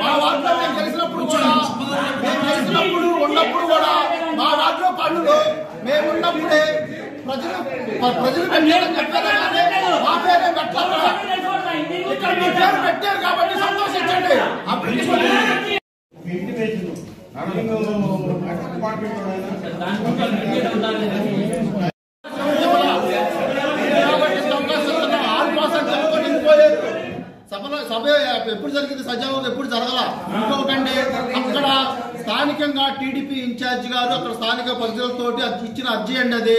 మా వార్డులో మేము గెలిచినప్పుడు ఉన్నప్పుడు కూడా మా వార్డులో పనులు మేము ఉన్నప్పుడే ప్రజలు పెట్టారని చెప్పారు కానీ మా పేరే పెట్టారు. ఇక్కడ మీ పేరు పెట్టారు కాబట్టి సంతోషించండి. సభ ఎప్పుడు జరిగింది సజావుగా ఎప్పుడు జరగల. ఇంకొకటండి అక్కడ స్థానికంగా టీడీపీ ఇన్ఛార్జ్ గారు అక్కడ స్థానిక ప్రజలతో ఇచ్చిన అర్జీ అండి అది.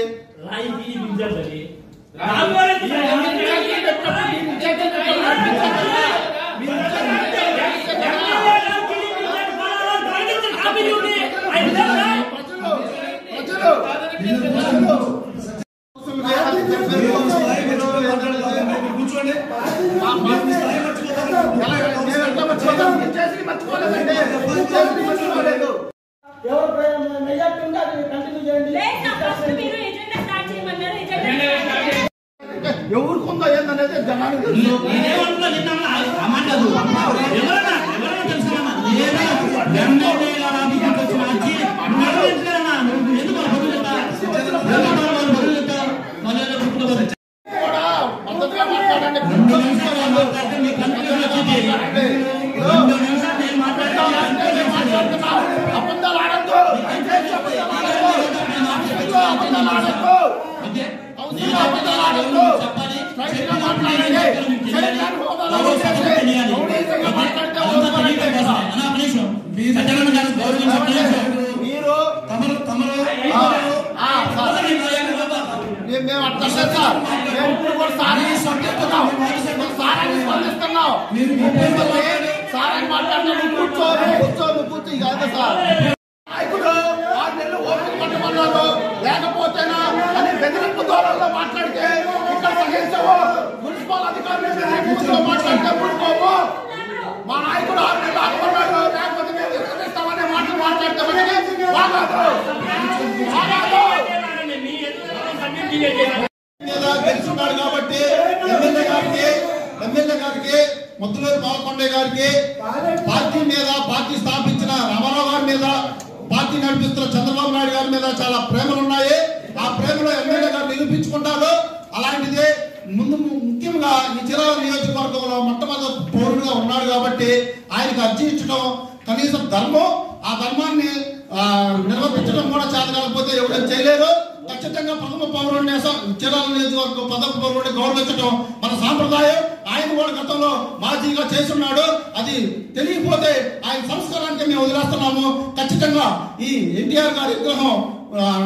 ఎవరికుందో ఏందనేది జనానికి తెలుసు. అబద్ధాలు ఆడద్దు. మేము అట్లా సార్ మేము ఇప్పుడు కూడా సారాన్ని స్పందిస్తున్నాం. స్పందిస్తున్నాం సారాన్ని మాట్లాడుతున్నాం. కూర్చో కాదు సార్. నాయకుడు 6 నెలలు ఓపిక పట్టమన్నాడు లేకపోతేనా అని బెదిరింపు దూరంలో మాట్లాడితే ఇక్కడ సహించవు. మున్సిపల్ అధికారులు మాట్లాడితే ముడుకోము. మా నాయకుడు 6 నెలలు ఆగమన్నాడు లేకపోతే మేము ఎదురుస్తామనే మాటలు మాట్లాడతామని గెలుచున్నాడు కాబట్టి ఎమ్మెల్యే గారికి ముద్దులూరు పాలకొండయ్య గారికి పార్టీ స్థాపించిన రామారావు గారి మీద పార్టీ నడిపిస్తున్న చంద్రబాబు నాయుడు గారి మీద చాలా ప్రేమలు ఉన్నాయి. ఆ ప్రేమలో ఎమ్మెల్యే గారు నిరూపించుకుంటారు. అలాంటిది ముందు ముఖ్యంగా ఈ చీరాల నియోజకవర్గంలో మొట్టమొదటి పౌరుడుగా ఉన్నాడు కాబట్టి ఆయనకు అర్జీ ఇచ్చడం కనీసం ధర్మం. ఆ ధర్మాన్ని నిర్వర్తించడం కూడా చేత కాకపోతే ఎవరైనా చేయలేరు. ఖచ్చితంగా ప్రథమ పౌరుడిని చీరాల నియోజకవర్గం ప్రథమ పౌరుడిని గౌరవించడం మన సాంప్రదాయం. ఆయన కూడా గతంలో మాజీగా చేస్తున్నాడు. అది తెలియకపోతే ఆయన సంస్కారానికి మేము వదిలేస్తున్నాము. ఖచ్చితంగా ఈ ఎన్టీఆర్ గారి విగ్రహం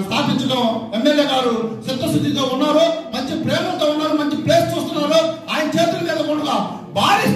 స్థాపించడం ఎమ్మెల్యే గారు చిత్తశుద్ధితో ఉన్నారు. మంచి ప్రేమతో ఉన్నారు. మంచి ప్లేస్ చూస్తున్నారు. ఆయన చేతుల మీద కూడా భారీ